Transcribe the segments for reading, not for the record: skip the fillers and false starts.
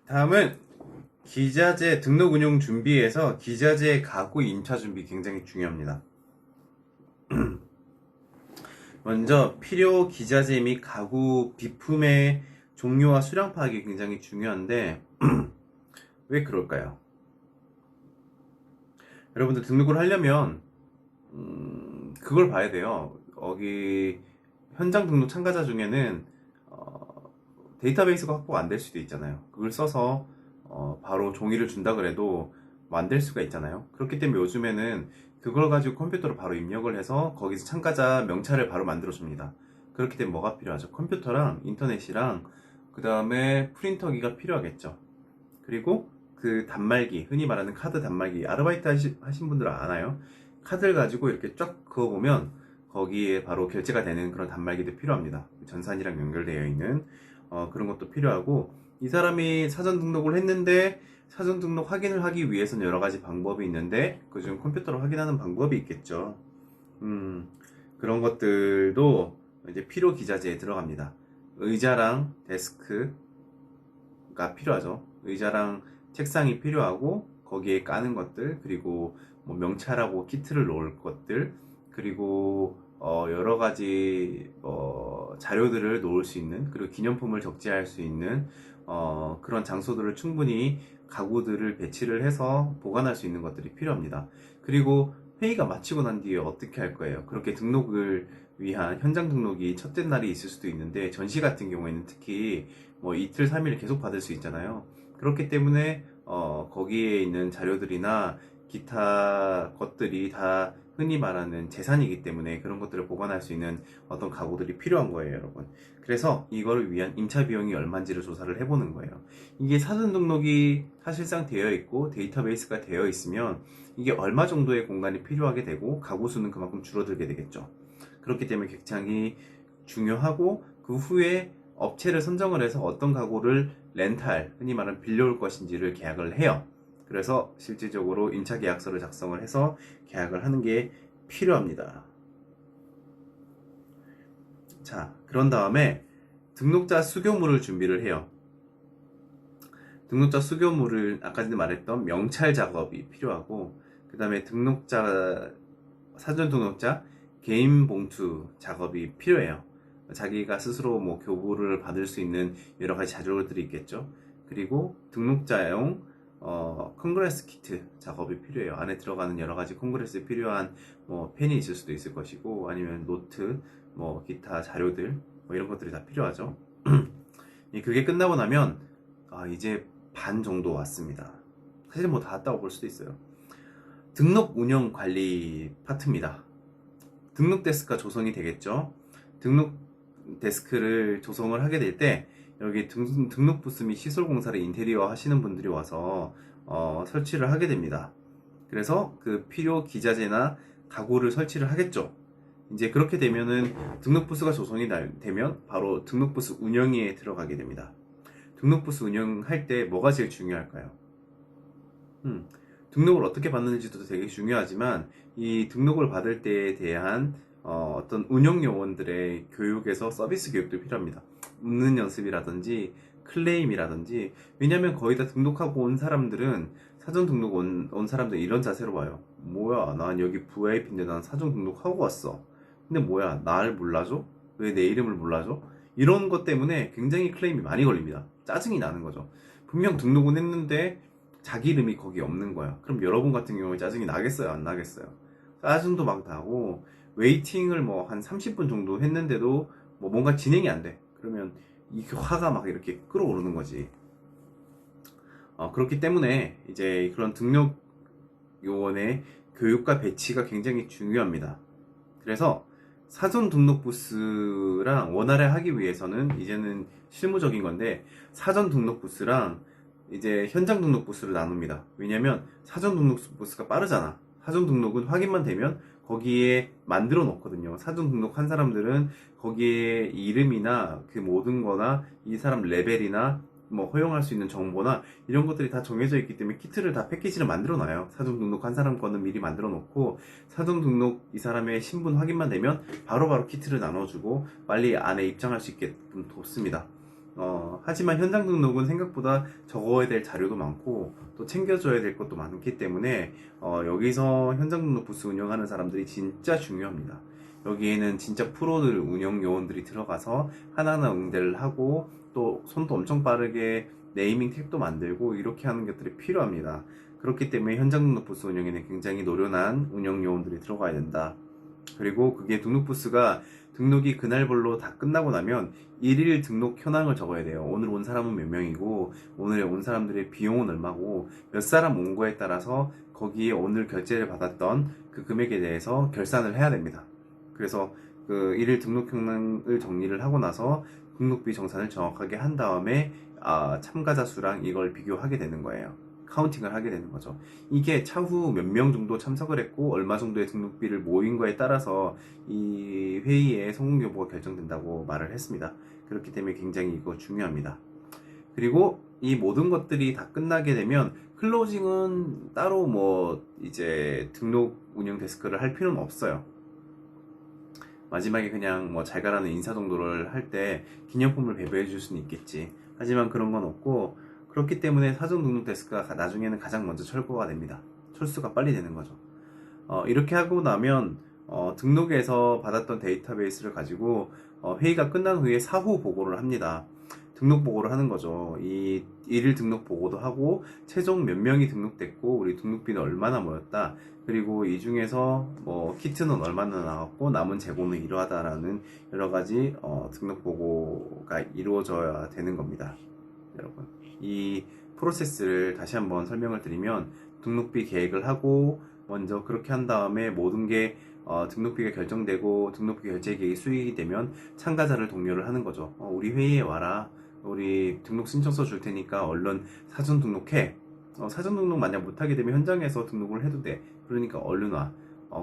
다음은 기자재 등록 운용 준비에서 기자재 가구 임차 준비 굉장히 중요합니다. 먼저 필요 기자재 및 가구 비품의 종류와 수량 파악이 굉장히 중요한데 왜 그럴까요? 여러분들 등록을 하려면 그걸 봐야 돼요. 여기 현장 등록 참가자 중에는 데이터베이스가 확보가 안 될 수도 있잖아요. 그걸 써서 바로 종이를 준다 그래도 뭐 안 될 수가 있잖아요. 그렇기 때문에 요즘에는 그걸 가지고 컴퓨터로 바로 입력을 해서 거기서 참가자 명찰을 바로 만들어 줍니다. 그렇기 때문에 뭐가 필요하죠? 컴퓨터랑 인터넷이랑 그 다음에 프린터기가 필요하겠죠. 그리고 그 단말기, 흔히 말하는 카드 단말기, 아르바이트 하신 분들은 아나요? 카드를 가지고 이렇게 쫙 그어보면 거기에 바로 결제가 되는 그런 단말기도 필요합니다. 전산이랑 연결되어 있는 그런 것도 필요하고, 이 사람이 사전 등록을 했는데 사전 등록 확인을 하기 위해서는 여러 가지 방법이 있는데 그중 컴퓨터로 확인하는 방법이 있겠죠. 그런 것들도 이제 필요 기자재에 들어갑니다. 의자랑 데스크가 필요하죠. 의자랑 책상이 필요하고 거기에 까는 것들, 그리고 뭐 명찰하고 키트를 놓을 것들, 그리고 여러 가지 자료들을 놓을 수 있는, 그리고 기념품을 적재할 수 있는 그런 장소들을 충분히 가구들을 배치를 해서 보관할 수 있는 것들이 필요합니다. 그리고 회의가 마치고 난 뒤에 어떻게 할 거예요? 그렇게 등록을 위한 현장 등록이 첫째 날이 있을 수도 있는데, 전시 같은 경우에는 특히 뭐 이틀, 3일 계속 받을 수 있잖아요. 그렇기 때문에 거기에 있는 자료들이나 기타 것들이 다 흔히 말하는 재산이기 때문에 그런 것들을 보관할 수 있는 어떤 가구들이 필요한 거예요, 여러분. 그래서 이거를 위한 임차 비용이 얼마인지를 조사를 해보는 거예요. 이게 사전 등록이 사실상 되어 있고 데이터베이스가 되어 있으면 이게 얼마 정도의 공간이 필요하게 되고 가구 수는 그만큼 줄어들게 되겠죠. 그렇기 때문에 객창이 중요하고, 그 후에 업체를 선정을 해서 어떤 가구를 렌탈, 흔히 말하는 빌려올 것인지를 계약을 해요. 그래서 실질적으로 임차 계약서를 작성을 해서 계약을 하는 게 필요합니다. 자, 그런 다음에 등록자 수교물을 준비를 해요. 등록자 수교물을 아까 전에 말했던 명찰 작업이 필요하고, 그 다음에 사전 등록자 개인 봉투 작업이 필요해요. 자기가 스스로 뭐 교부를 받을 수 있는 여러 가지 자료들이 있겠죠. 그리고 등록자용 콩그레스 키트 작업이 필요해요. 안에 들어가는 여러 가지 콩그레스에 필요한 뭐 펜이 있을 수도 있을 것이고, 아니면 노트, 뭐 기타 자료들, 뭐 이런 것들이 다 필요하죠. 그게 끝나고 나면 이제 반 정도 왔습니다. 사실 뭐 다 왔다고 볼 수도 있어요. 등록 운영 관리 파트입니다. 등록 데스크가 조성이 되겠죠. 등록 데스크를 조성을 하게 될 때 여기 등록 부스 및 시설 공사를 인테리어 하시는 분들이 와서 설치를 하게 됩니다. 그래서 그 필요 기자재나 가구를 설치를 하겠죠. 이제 그렇게 되면은 등록 부스가 조성이 되면 바로 등록 부스 운영에 들어가게 됩니다. 등록 부스 운영할 때 뭐가 제일 중요할까요? 등록을 어떻게 받는지도 되게 중요하지만, 이 등록을 받을 때에 대한 어떤 운영 요원들의 교육에서 서비스 교육도 필요합니다. 웃는 연습이라든지 클레임이라든지. 왜냐면 거의 다 등록하고 온 사람들은, 사전 등록 온 사람들 이런 자세로 와요. 뭐야, 난 여기 VIP인데 난 사전 등록하고 왔어. 근데 뭐야, 날 몰라줘? 왜 내 이름을 몰라줘? 이런 것 때문에 굉장히 클레임이 많이 걸립니다. 짜증이 나는 거죠. 분명 등록은 했는데 자기 이름이 거기 없는 거야. 그럼 여러분 같은 경우에 짜증이 나겠어요? 안 나겠어요? 짜증도 막 나고, 웨이팅을 뭐 한 30분 정도 했는데도 뭐 뭔가 진행이 안 돼. 그러면 이 화가 막 이렇게 끌어오르는 거지. 그렇기 때문에 이제 그런 등록 요원의 교육과 배치가 굉장히 중요합니다. 그래서 사전 등록 부스랑 원활히 하기 위해서는 이제는 실무적인 건데, 사전 등록 부스랑 이제 현장 등록 부스를 나눕니다. 왜냐면 사전 등록 부스가 빠르잖아. 사전 등록은 확인만 되면 거기에 만들어 놓거든요. 사전 등록한 사람들은 거기에 이름이나 그 모든 거나 이 사람 레벨이나 뭐 허용할 수 있는 정보나 이런 것들이 다 정해져 있기 때문에 키트를 다 패키지를 만들어 놔요. 사전 등록한 사람 거는 미리 만들어 놓고, 사전 등록 이 사람의 신분 확인만 되면 바로바로 키트를 나눠주고 빨리 안에 입장할 수 있게끔 돕습니다. 하지만 현장 등록은 생각보다 적어야 될 자료도 많고 또 챙겨줘야 될 것도 많기 때문에 여기서 현장 등록 부스 운영하는 사람들이 진짜 중요합니다. 여기에는 진짜 프로들 운영 요원들이 들어가서 하나하나 응대를 하고 또 손도 엄청 빠르게 네이밍 택도 만들고 이렇게 하는 것들이 필요합니다. 그렇기 때문에 현장 등록 부스 운영에는 굉장히 노련한 운영 요원들이 들어가야 된다. 그리고 그게 등록 부스가 등록이 그날별로 다 끝나고 나면 일일 등록 현황을 적어야 돼요. 오늘 온 사람은 몇 명이고 오늘 온 사람들의 비용은 얼마고 몇 사람 온 거에 따라서 거기에 오늘 결제를 받았던 그 금액에 대해서 결산을 해야 됩니다. 그래서 그 일일 등록 현황을 정리를 하고 나서 등록비 정산을 정확하게 한 다음에 참가자 수랑 이걸 비교하게 되는 거예요. 카운팅을 하게 되는 거죠. 이게 차후 몇 명 정도 참석을 했고 얼마 정도의 등록비를 모인 거에 따라서 이 회의의 성공 여부가 결정된다고 말을 했습니다. 그렇기 때문에 굉장히 이거 중요합니다. 그리고 이 모든 것들이 다 끝나게 되면 클로징은 따로 뭐 이제 등록 운영 데스크를 할 필요는 없어요. 마지막에 그냥 뭐 잘 가라는 인사 정도를 할 때 기념품을 배부해 줄 수는 있겠지. 하지만 그런 건 없고 그렇기 때문에 사전 등록 데스크가 나중에는 가장 먼저 철거가 됩니다. 철수가 빨리 되는 거죠. 이렇게 하고 나면 등록에서 받았던 데이터베이스를 가지고 회의가 끝난 후에 사후 보고를 합니다. 등록 보고를 하는 거죠. 이 일일 등록 보고도 하고 최종 몇 명이 등록됐고 우리 등록비는 얼마나 모였다. 그리고 이 중에서 뭐 키트는 얼마나 나왔고 남은 재고는 이러하다라는 여러 가지 등록 보고가 이루어져야 되는 겁니다. 여러분, 이 프로세스를 다시 한번 설명을 드리면 등록비 계획을 하고 먼저 그렇게 한 다음에 모든 게 등록비가 결정되고 등록비 결제 계획이 수익이 되면 참가자를 독려를 하는 거죠. 우리 회의에 와라. 우리 등록 신청서 줄 테니까 얼른 사전 등록해. 사전 등록 만약 못하게 되면 현장에서 등록을 해도 돼. 그러니까 얼른 와.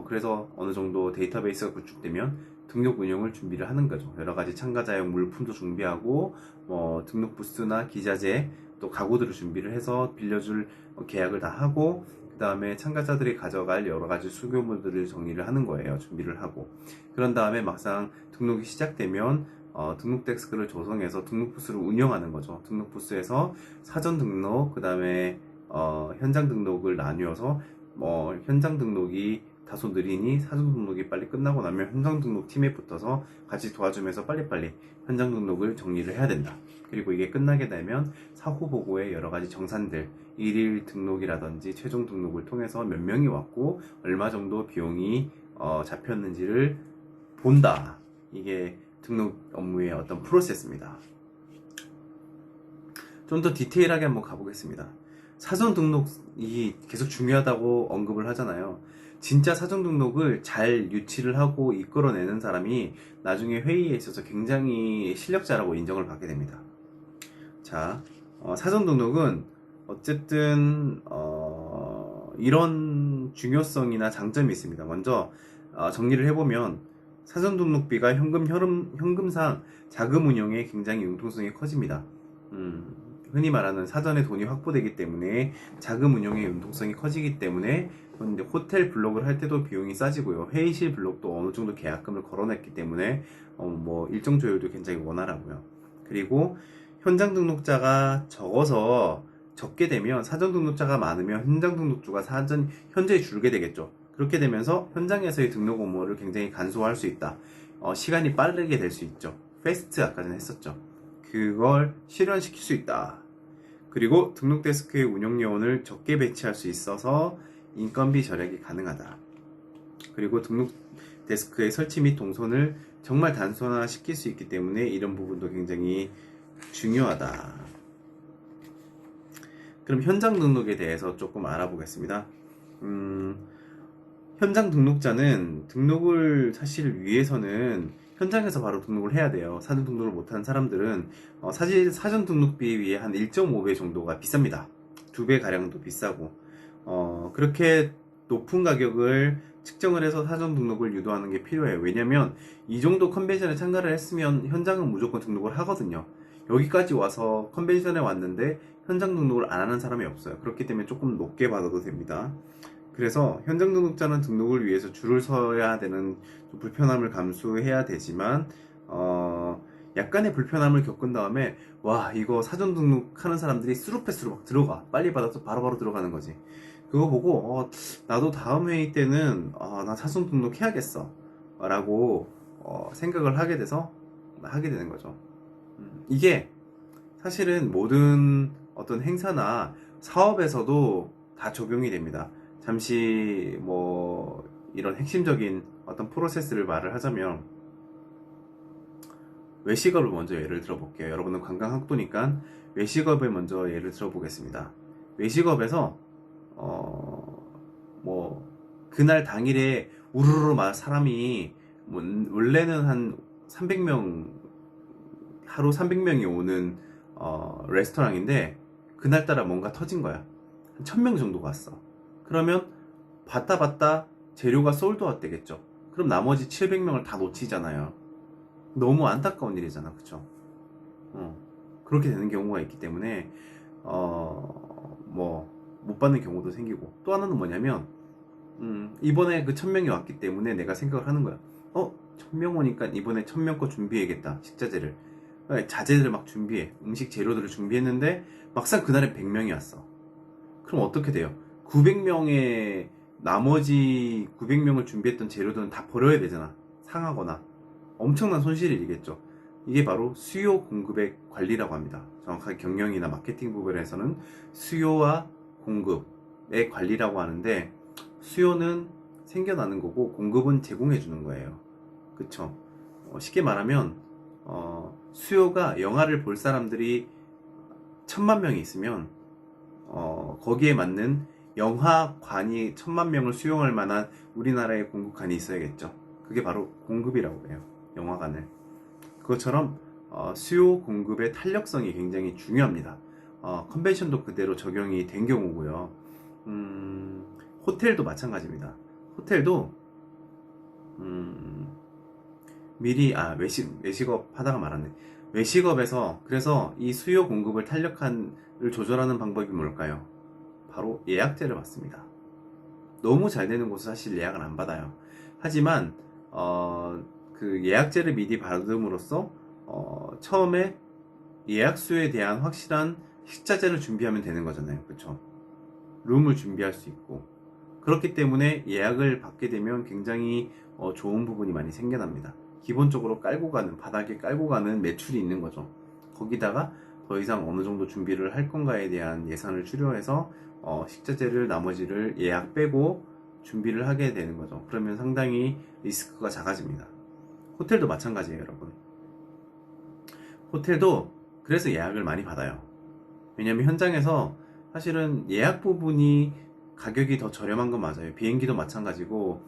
그래서 어느 정도 데이터베이스가 구축되면 등록 운영을 준비를 하는 거죠. 여러 가지 참가자용 물품도 준비하고 등록 부스나 기자재 또 가구들을 준비를 해서 빌려줄 계약을 다 하고 그 다음에 참가자들이 가져갈 여러 가지 수교물들을 정리를 하는 거예요. 준비를 하고 그런 다음에 막상 등록이 시작되면 등록 데스크를 조성해서 등록 부스를 운영하는 거죠. 등록 부스에서 사전 등록 그 다음에 현장 등록을 나뉘어서 현장 등록이 다소 느리니 사전 등록이 빨리 끝나고 나면 현장 등록 팀에 붙어서 같이 도와주면서 빨리빨리 현장 등록을 정리를 해야 된다. 그리고 이게 끝나게 되면 사후 보고에 여러 가지 정산들, 일일 등록이라든지 최종 등록을 통해서 몇 명이 왔고 얼마 정도 비용이 잡혔는지를 본다. 이게 등록 업무의 어떤 프로세스입니다. 좀 더 디테일하게 한번 가보겠습니다. 사전 등록이 계속 중요하다고 언급을 하잖아요. 진짜 사전 등록을 잘 유치를 하고 이끌어내는 사람이 나중에 회의에 있어서 굉장히 실력자라고 인정을 받게 됩니다. 자, 사전 등록은 어쨌든 이런 중요성이나 장점이 있습니다. 먼저 정리를 해보면 사전 등록비가 현금상 자금 운용에 굉장히 융통성이 커집니다. 흔히 말하는 사전에 돈이 확보되기 때문에 자금 운용의 융통성이 커지기 때문에 근데 호텔 블록을 할 때도 비용이 싸지고요. 회의실 블록도 어느 정도 계약금을 걸어냈기 때문에 뭐 일정 조율도 굉장히 원활하고요. 그리고 현장 등록자가 적게 되면 사전 등록자가 많으면 현장 등록주가 현저히 줄게 되겠죠. 그렇게 되면서 현장에서의 등록 업무를 굉장히 간소화할 수 있다. 시간이 빠르게 될 수 있죠. 패스트 아까 전에 했었죠. 그걸 실현시킬 수 있다. 그리고 등록 데스크의 운영 요원을 적게 배치할 수 있어서 인건비 절약이 가능하다. 그리고 등록 데스크의 설치 및 동선을 정말 단순화시킬 수 있기 때문에 이런 부분도 굉장히 중요하다. 그럼 현장 등록에 대해서 조금 알아보겠습니다. 현장 등록자는 등록을 사실 위해서는 현장에서 바로 등록을 해야 돼요. 사전 등록을 못하는 사람들은 사실 사전 등록비에 비해 한 1.5배 정도가 비쌉니다. 2배 가량도 비싸고 그렇게 높은 가격을 측정을 해서 사전 등록을 유도하는 게 필요해요. 왜냐면 이 정도 컨벤션에 참가를 했으면 현장은 무조건 등록을 하거든요. 여기까지 와서 컨벤션에 왔는데 현장 등록을 안 하는 사람이 없어요. 그렇기 때문에 조금 높게 받아도 됩니다. 그래서 현장 등록자는 등록을 위해서 줄을 서야 되는 불편함을 감수해야 되지만 약간의 불편함을 겪은 다음에 와 이거 사전 등록하는 사람들이 스루패스로 막 들어가 빨리 받아서 바로바로 들어가는 거지. 그거 보고 나도 다음 회의 때는 나 사전 등록해야겠어 라고 생각을 하게 돼서 하게 되는 거죠. 이게 사실은 모든 어떤 행사나 사업에서도 다 적용이 됩니다. 잠시 뭐 이런 핵심적인 어떤 프로세스를 말을 하자면 외식업을 먼저 예를 들어 볼게요. 여러분은 관광학도니까 외식업을 먼저 예를 들어 보겠습니다. 외식업에서 뭐 그날 당일에 우르르 막 사람이 뭐 원래는 한 300명 하루 300명이 오는 레스토랑인데 그날따라 뭔가 터진 거야. 한 1000명 정도 갔어. 그러면 봤다 재료가 솔드아웃 되겠죠. 그럼 나머지 700명을 다 놓치잖아요. 너무 안타까운 일이잖아, 그쵸? 그렇게 되는 경우가 있기 때문에 뭐 못 받는 경우도 생기고, 또 하나는 뭐냐면 이번에 그 1000명이 왔기 때문에 내가 생각을 하는 거야. 1000명 오니까 이번에 1000명 거 준비해야겠다, 식자재를. 자재들을 막 준비해, 음식 재료들을 준비했는데 막상 그날에 100명이 왔어. 그럼 어떻게 돼요? 900명의 나머지 900명을 준비했던 재료들은 다 버려야 되잖아, 상하거나. 엄청난 손실이 일겠죠. 이게 바로 수요 공급의 관리라고 합니다. 정확하게 경영이나 마케팅 부분에서는 수요와 공급의 관리라고 하는데, 수요는 생겨나는 거고 공급은 제공해 주는 거예요. 그쵸? 쉽게 말하면 수요가 영화를 볼 사람들이 1000만 명이 있으면 거기에 맞는 영화관이 1000만 명을 수용할 만한 우리나라의 공급관이 있어야겠죠. 그게 바로 공급이라고 해요. 영화관을. 그것처럼 수요 공급의 탄력성이 굉장히 중요합니다. 컨벤션도 그대로 적용이 된 경우고요. 호텔도 마찬가지입니다. 호텔도 미리 외식업 하다가 말았네. 외식업에서 그래서 이 수요 공급을 탄력한을 조절하는 방법이 뭘까요? 바로 예약제를 받습니다. 너무 잘 되는 곳은 사실 예약을 안 받아요. 하지만 그 예약제를 미리 받음으로써 처음에 예약수에 대한 확실한 식자재를 준비하면 되는 거잖아요. 그쵸? 룸을 준비할 수 있고, 그렇기 때문에 예약을 받게 되면 굉장히 좋은 부분이 많이 생겨납니다. 기본적으로 바닥에 깔고 가는 매출이 있는 거죠. 거기다가 더 이상 어느 정도 준비를 할 건가에 대한 예산을 추려해서 식자재를 나머지를 예약 빼고 준비를 하게 되는 거죠. 그러면 상당히 리스크가 작아집니다. 호텔도 마찬가지예요, 여러분. 호텔도 그래서 예약을 많이 받아요. 왜냐면 현장에서 사실은 예약 부분이 가격이 더 저렴한 건 맞아요. 비행기도 마찬가지고,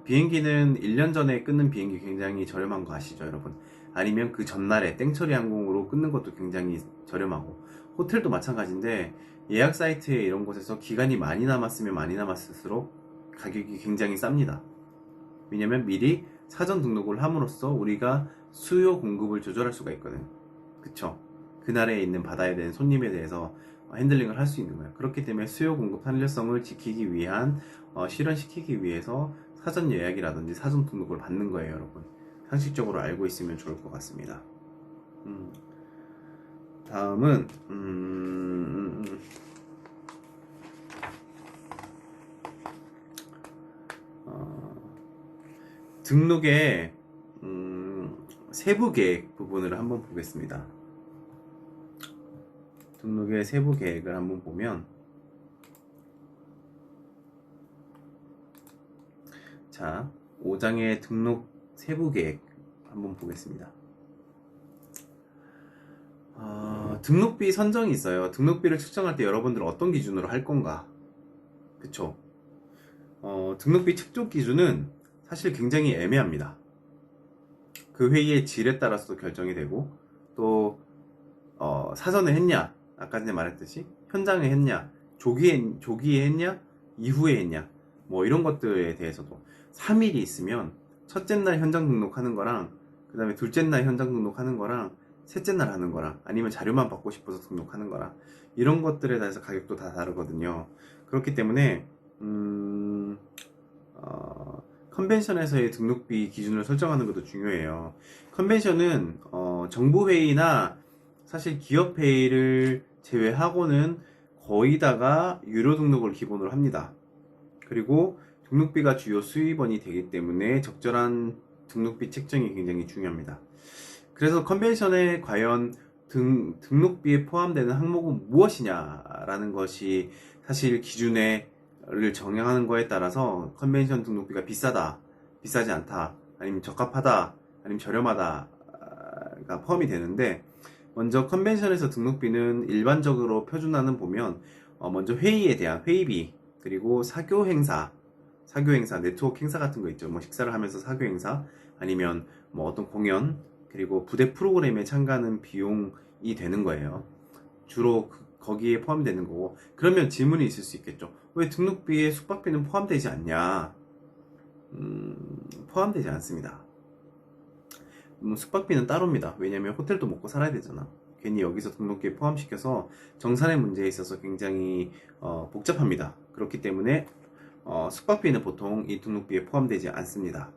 비행기는 1년 전에 끊는 비행기 굉장히 저렴한 거 아시죠, 여러분? 아니면 그 전날에 땡처리 항공으로 끊는 것도 굉장히 저렴하고, 호텔도 마찬가지인데, 예약 사이트에 이런 곳에서 기간이 많이 남았으면 많이 남았을수록 가격이 굉장히 쌉니다. 왜냐면 미리 사전 등록을 함으로써 우리가 수요 공급을 조절할 수가 있거든. 그쵸? 그날에 있는 받아야 되는 손님에 대해서 핸들링을 할 수 있는 거예요. 그렇기 때문에 수요 공급 탄력성을 지키기 위한, 실현시키기 위해서 사전 예약이라든지 사전 등록을 받는 거예요, 여러분. 상식적으로 알고 있으면 좋을 것 같습니다. 다음은 등록의 세부 계획 부분을 한번 보겠습니다. 등록의 세부 계획을 한번 보면, 자, 5장의 등록 세부 계획 한번 보겠습니다. 등록비 선정이 있어요. 등록비를 측정할 때 여러분들 어떤 기준으로 할 건가? 그쵸? 등록비 측정 기준은 사실 굉장히 애매합니다. 그 회의의 질에 따라서도 결정이 되고, 또 사전에 했냐, 아까 전에 말했듯이 현장에 했냐, 조기에 했냐, 이후에 했냐, 뭐 이런 것들에 대해서도 3일이 있으면 첫째 날 현장 등록하는 거랑, 그 다음에 둘째 날 현장 등록하는 거랑, 셋째 날 하는 거랑, 아니면 자료만 받고 싶어서 등록하는 거랑, 이런 것들에 대해서 가격도 다 다르거든요. 그렇기 때문에 컨벤션에서의 등록비 기준을 설정하는 것도 중요해요. 컨벤션은 정부회의나 사실 기업회의를 제외하고는 거의 다가 유료 등록을 기본으로 합니다. 그리고 등록비가 주요 수입원이 되기 때문에 적절한 등록비 책정이 굉장히 중요합니다. 그래서 컨벤션에 과연 등록비에 포함되는 항목은 무엇이냐라는 것이 사실 기준을 정형하는 거에 따라서 컨벤션 등록비가 비싸다, 비싸지 않다, 아니면 적합하다, 아니면 저렴하다가 포함이 되는데, 먼저 컨벤션에서 등록비는 일반적으로 표준화는 보면 먼저 회의에 대한 회의비, 그리고 사교 행사, 네트워크 행사 같은 거 있죠. 뭐 식사를 하면서 사교 행사, 아니면 뭐 어떤 공연, 그리고 부대 프로그램에 참가하는 비용이 되는 거예요. 주로 거기에 포함되는 거고. 그러면 질문이 있을 수 있겠죠. 왜 등록비에 숙박비는 포함되지 않냐? 포함되지 않습니다. 숙박비는 따로입니다. 왜냐면 호텔도 먹고 살아야 되잖아. 괜히 여기서 등록비에 포함시켜서 정산의 문제에 있어서 굉장히 복잡합니다. 그렇기 때문에 숙박비는 보통 이 등록비에 포함되지 않습니다.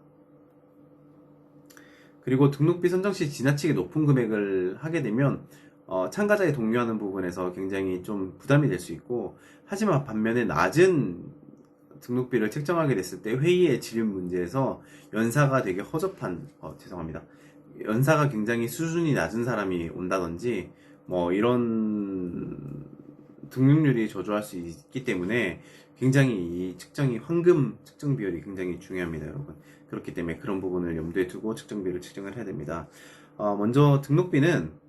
그리고 등록비 선정 시 지나치게 높은 금액을 하게 되면 참가자의 동요하는 부분에서 굉장히 좀 부담이 될 수 있고, 하지만 반면에 낮은 등록비를 책정하게 됐을 때 회의의 질문 문제에서 연사가 되게 허접한 죄송합니다. 연사가 굉장히 수준이 낮은 사람이 온다든지 뭐 이런 등록률이 저조할 수 있기 때문에 굉장히 이 측정이 황금 측정 비율이 굉장히 중요합니다, 여러분. 그렇기 때문에 그런 부분을 염두에 두고 측정 비율을 측정을 해야 됩니다. 먼저 등록비는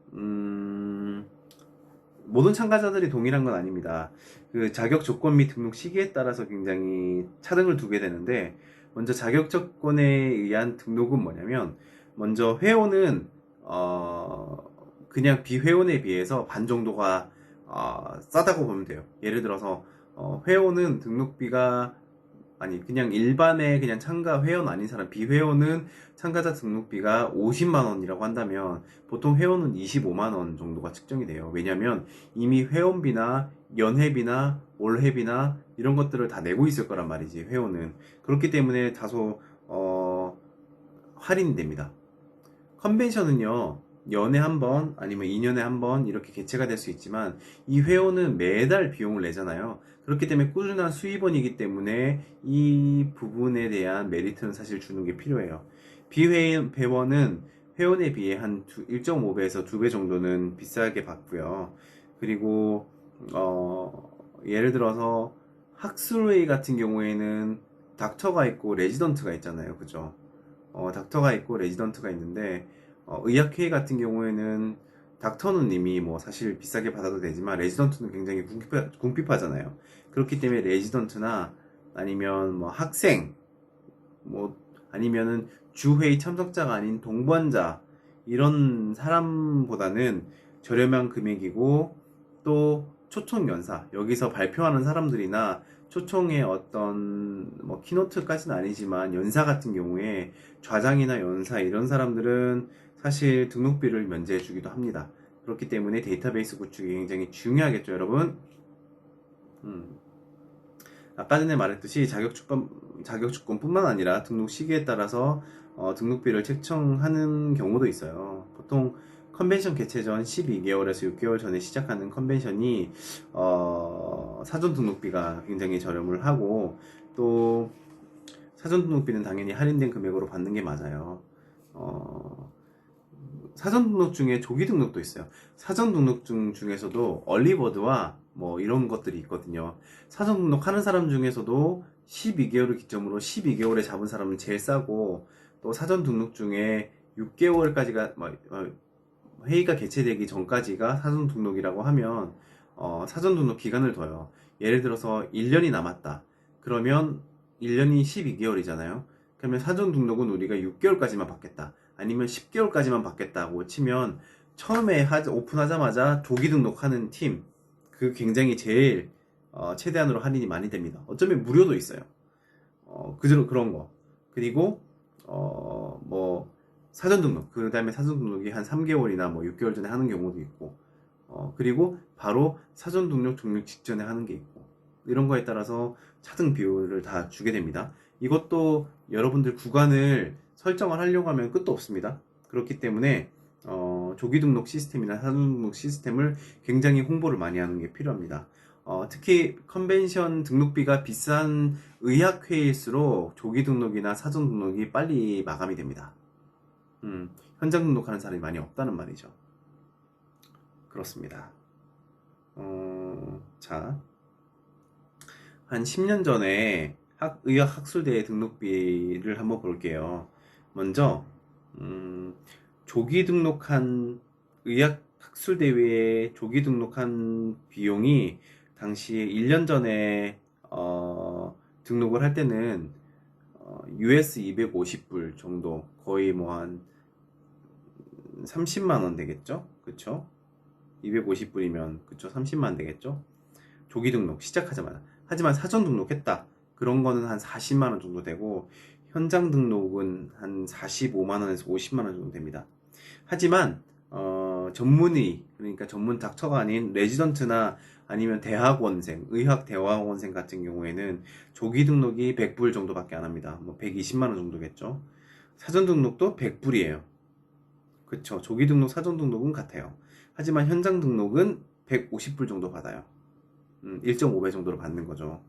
모든 참가자들이 동일한 건 아닙니다. 그 자격 조건 및 등록 시기에 따라서 굉장히 차등을 두게 되는데, 먼저 자격 조건에 의한 등록은 뭐냐면, 먼저 회원은 그냥 비회원에 비해서 반 정도가 싸다고 보면 돼요. 예를 들어서 회원은 등록비가 그냥 일반의 그냥 참가 회원 아닌 사람, 비회원은 참가자 등록비가 50만 원이라고 한다면 보통 회원은 25만 원 정도가 측정이 돼요. 왜냐면 이미 회원비나 연회비나 월회비나 이런 것들을 다 내고 있을 거란 말이지, 회원은. 그렇기 때문에 다소 할인됩니다. 컨벤션은요, 연에 한 번 아니면 2년에 한 번 이렇게 개최가 될 수 있지만, 이 회원은 매달 비용을 내잖아요. 그렇기 때문에 꾸준한 수입원이기 때문에 이 부분에 대한 메리트는 사실 주는 게 필요해요. 비회원은 회원에 비해 한 1.5배에서 2배 정도는 비싸게 받고요. 그리고 예를 들어서 학술회의 같은 경우에는 닥터가 있고 레지던트가 있잖아요, 그죠? 닥터가 있고 레지던트가 있는데, 의학회의 같은 경우에는 닥터는 이미 뭐 사실 비싸게 받아도 되지만 레지던트는 굉장히 궁핍하잖아요. 그렇기 때문에 레지던트나 아니면 뭐 학생, 뭐 아니면은 주회의 참석자가 아닌 동반자, 이런 사람보다는 저렴한 금액이고, 또 초청 연사, 여기서 발표하는 사람들이나 초청의 어떤 뭐 키노트까지는 아니지만 연사 같은 경우에 좌장이나 연사 이런 사람들은 사실 등록비를 면제해 주기도 합니다. 그렇기 때문에 데이터베이스 구축이 굉장히 중요하겠죠, 여러분. 아까 전에 말했듯이 자격조건뿐만 아니라 등록 시기에 따라서 등록비를 책정하는 경우도 있어요. 보통 컨벤션 개최 전 12개월에서 6개월 전에 시작하는 컨벤션이 사전 등록비가 굉장히 저렴을 하고, 또 사전 등록비는 당연히 할인된 금액으로 받는 게 맞아요. 사전 등록 중에 조기 등록도 있어요. 사전 등록증 중에서도 얼리버드와 뭐 이런 것들이 있거든요. 사전 등록하는 사람 중에서도 12개월을 기점으로 12개월에 잡은 사람은 제일 싸고, 또 사전 등록 중에 6개월까지가 회의가 개최되기 전까지가 사전 등록이라고 하면 사전 등록 기간을 둬요. 예를 들어서 1년이 남았다. 그러면 1년이 12개월이잖아요. 그러면 사전 등록은 우리가 6개월까지만 받겠다. 아니면 10개월까지만 받겠다고 치면, 처음에 오픈하자마자 조기 등록하는 팀, 그 굉장히 제일 최대한으로 할인이 많이 됩니다. 어쩌면 무료도 있어요. 그대로 그런 거. 그리고 뭐 사전 등록, 그 다음에 사전 등록이 한 3개월이나 뭐 6개월 전에 하는 경우도 있고, 그리고 바로 사전 등록 종료 직전에 하는 게 있고, 이런 거에 따라서 차등 비율을 다 주게 됩니다. 이것도 여러분들 구간을 설정을 하려고 하면 끝도 없습니다. 그렇기 때문에 조기 등록 시스템이나 사전 등록 시스템을 굉장히 홍보를 많이 하는 게 필요합니다. 특히 컨벤션 등록비가 비싼 의학회일수록 조기 등록이나 사전 등록이 빨리 마감이 됩니다. 현장 등록하는 사람이 많이 없다는 말이죠. 그렇습니다. 자, 한 10년 전에 의학학술대회 등록비를 한번 볼게요. 먼저 조기 등록한 의학학술대회에 조기 등록한 비용이 당시 1년 전에 등록을 할 때는 US 250불 정도, 거의 뭐 한 30만원 되겠죠? 그쵸? 250불이면 그쵸? 30만원 되겠죠? 조기 등록 시작하자마자. 하지만 사전 등록했다, 그런 거는 한 40만원 정도 되고, 현장 등록은 한 45만원에서 50만원 정도 됩니다. 하지만 전문의, 그러니까 전문 닥터가 아닌 레지던트나 아니면 대학원생, 의학 대학원생 같은 경우에는 조기 등록이 100불 정도밖에 안 합니다. 뭐 120만원 정도겠죠. 사전 등록도 100불이에요. 그쵸? 조기 등록, 사전 등록은 같아요. 하지만 현장 등록은 150불 정도 받아요. 1.5배 정도로 받는 거죠.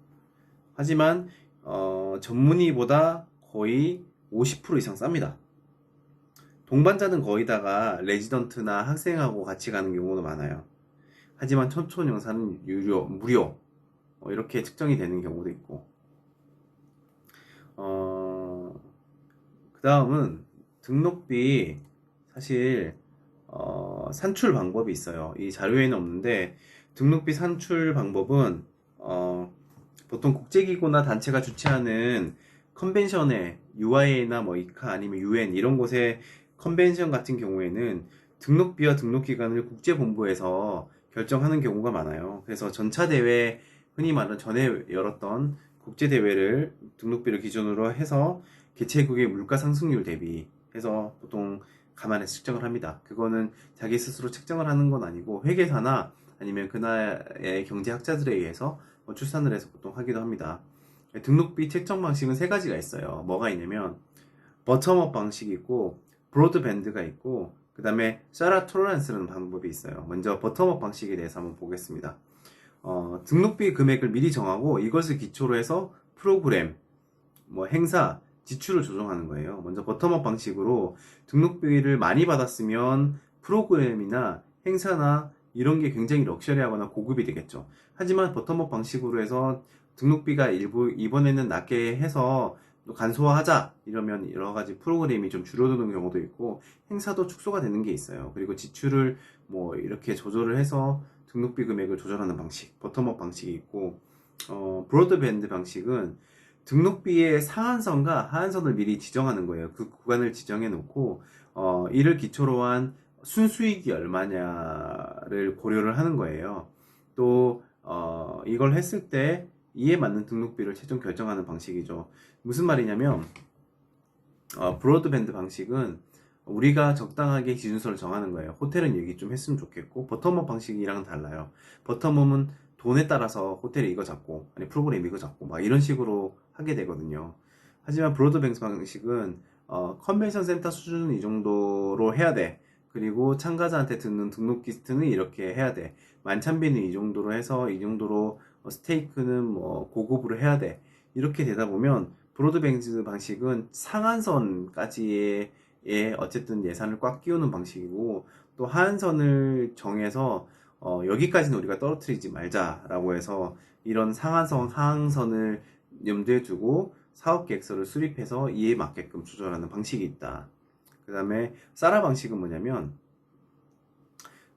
하지만 전문의보다 거의 50% 이상 쌉니다. 동반자는 거의다가 레지던트나 학생하고 같이 가는 경우도 많아요. 하지만 천촌영사는 무료 이렇게 측정이 되는 경우도 있고, 그 다음은 등록비, 사실 산출 방법이 있어요. 이 자료에는 없는데, 등록비 산출 방법은 보통 국제기구나 단체가 주최하는 컨벤션에 UIA나 뭐 이카 아니면 UN 이런 곳에 컨벤션 같은 경우에는 등록비와 등록기간을 국제본부에서 결정하는 경우가 많아요. 그래서 전차 대회, 흔히 말하는 전에 열었던 국제 대회를 등록비를 기준으로 해서 개최국의 물가 상승률 대비해서 보통 감안해서 측정을 합니다. 그거는 자기 스스로 측정을 하는 건 아니고 회계사나 아니면 그 나라의 경제학자들에 의해서 출산을 해서 보통 하기도 합니다. 등록비 책정 방식은 세 가지가 있어요. 뭐가 있냐면 버텀업 방식이 있고, 브로드밴드가 있고, 그 다음에 샤라 토러런스라는 방법이 있어요. 먼저 버텀업 방식에 대해서 한번 보겠습니다. 등록비 금액을 미리 정하고 이것을 기초로 해서 프로그램, 뭐 행사, 지출을 조정하는 거예요. 먼저 버텀업 방식으로 등록비를 많이 받았으면 프로그램이나 행사나 이런 게 굉장히 럭셔리하거나 고급이 되겠죠. 하지만 버텀업 방식으로 해서 등록비가 일부 이번에는 낮게 해서 간소화하자 이러면 여러 가지 프로그램이 좀 줄어드는 경우도 있고, 행사도 축소가 되는 게 있어요. 그리고 지출을 뭐 이렇게 조절을 해서 등록비 금액을 조절하는 방식, 버텀업 방식이 있고, 브로드밴드 방식은 등록비의 상한선과 하한선을 미리 지정하는 거예요. 그 구간을 지정해 놓고 이를 기초로 한 순수익이 얼마냐를 고려를 하는 거예요. 또 이걸 했을 때 이에 맞는 등록비를 최종 결정하는 방식이죠. 무슨 말이냐면 브로드밴드 방식은 우리가 적당하게 기준선을 정하는 거예요. 호텔은 얘기 좀 했으면 좋겠고, 버텀업 방식이랑은 달라요. 버텀업은 돈에 따라서 호텔이 이거 잡고, 아니 프로그램 이거 잡고 막 이런 식으로 하게 되거든요. 하지만 브로드밴드 방식은 컨벤션 센터 수준은 이 정도로 해야 돼. 그리고 참가자한테 듣는 등록 리스트는 이렇게 해야 돼. 만찬비는 이 정도로 해서 이 정도로 스테이크는 뭐 고급으로 해야 돼. 이렇게 되다 보면 브로드밴드 방식은 상한선까지의 어쨌든 예산을 꽉 끼우는 방식이고, 또 하한선을 정해서 여기까지는 우리가 떨어뜨리지 말자라고 해서 이런 상한선, 하한선을 염두에 두고 사업계획서를 수립해서 이에 맞게끔 조절하는 방식이 있다. 그 다음에 사라 방식은 뭐냐면,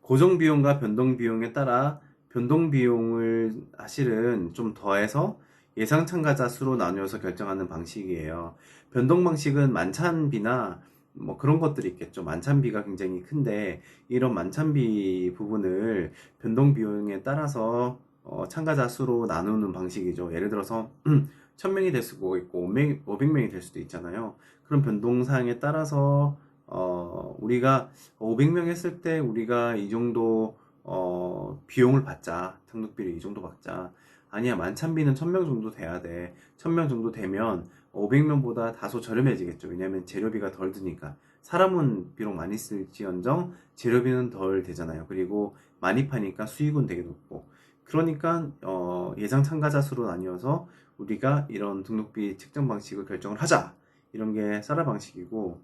고정비용과 변동비용에 따라 변동비용을 사실은 좀 더해서 예상 참가자 수로 나누어서 결정하는 방식이에요. 변동 방식은 만찬비나 뭐 그런 것들이 있겠죠. 만찬비가 굉장히 큰데, 이런 만찬비 부분을 변동비용에 따라서 참가자 수로 나누는 방식이죠. 예를 들어서 1000명이 될 수도 있고 500명이 될 수도 있잖아요. 그런 변동사항에 따라서 우리가 500명 했을 때 우리가 이 정도 비용을 받자, 등록비를 이 정도 받자. 아니야, 만찬비는 1000명 정도 돼야 돼. 1000명 정도 되면 500명보다 다소 저렴해지겠죠. 왜냐면 재료비가 덜 드니까. 사람은 비록 많이 쓸지언정 재료비는 덜 되잖아요. 그리고 많이 파니까 수익은 되게 높고. 그러니까 예상 참가자 수로 나뉘어서 우리가 이런 등록비 책정 방식을 결정을 하자. 이런 게 사라 방식이고,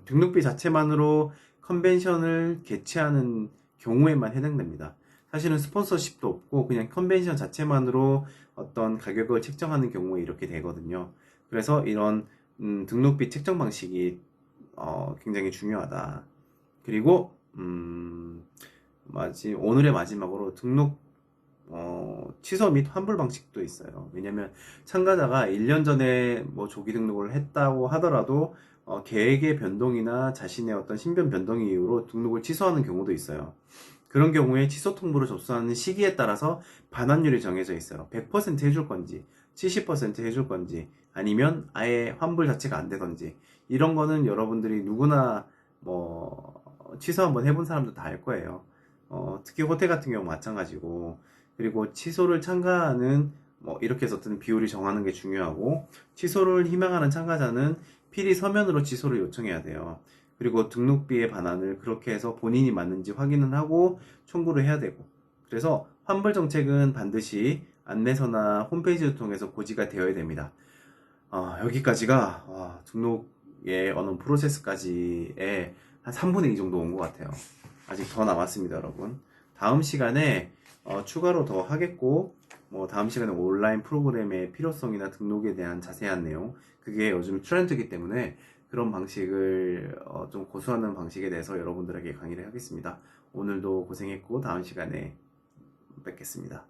등록비 자체만으로 컨벤션을 개최하는 경우에만 해당됩니다. 사실은 스폰서십도 없고 그냥 컨벤션 자체만으로 어떤 가격을 책정하는 경우에 이렇게 되거든요. 그래서 이런 등록비 책정 방식이 굉장히 중요하다. 그리고 오늘의 마지막으로 등록 취소 및 환불 방식도 있어요. 왜냐면 참가자가 1년 전에 뭐 조기 등록을 했다고 하더라도 계획의 변동이나 자신의 어떤 신변 변동의 이유로 등록을 취소하는 경우도 있어요. 그런 경우에 취소 통보를 접수하는 시기에 따라서 반환율이 정해져 있어요. 100% 해줄 건지, 70% 해줄 건지, 아니면 아예 환불 자체가 안 되던지. 이런 거는 여러분들이 누구나 뭐 취소 한번 해본 사람도 다 알 거예요. 특히 호텔 같은 경우 마찬가지고. 그리고 취소를 참가하는 뭐 이렇게 해서 어떤 비율이 정하는 게 중요하고, 취소를 희망하는 참가자는 필히 서면으로 취소를 요청해야 돼요. 그리고 등록비의 반환을 그렇게 해서 본인이 맞는지 확인을 하고 청구를 해야 되고. 그래서 환불 정책은 반드시 안내서나 홈페이지를 통해서 고지가 되어야 됩니다. 여기까지가 등록의 어느 프로세스까지의 한 3분의 2 정도 온 것 같아요. 아직 더 남았습니다, 여러분. 다음 시간에 추가로 더 하겠고, 뭐 다음 시간에 온라인 프로그램의 필요성이나 등록에 대한 자세한 내용, 그게 요즘 트렌드이기 때문에 그런 방식을 좀 고수하는 방식에 대해서 여러분들에게 강의를 하겠습니다. 오늘도 고생했고 다음 시간에 뵙겠습니다.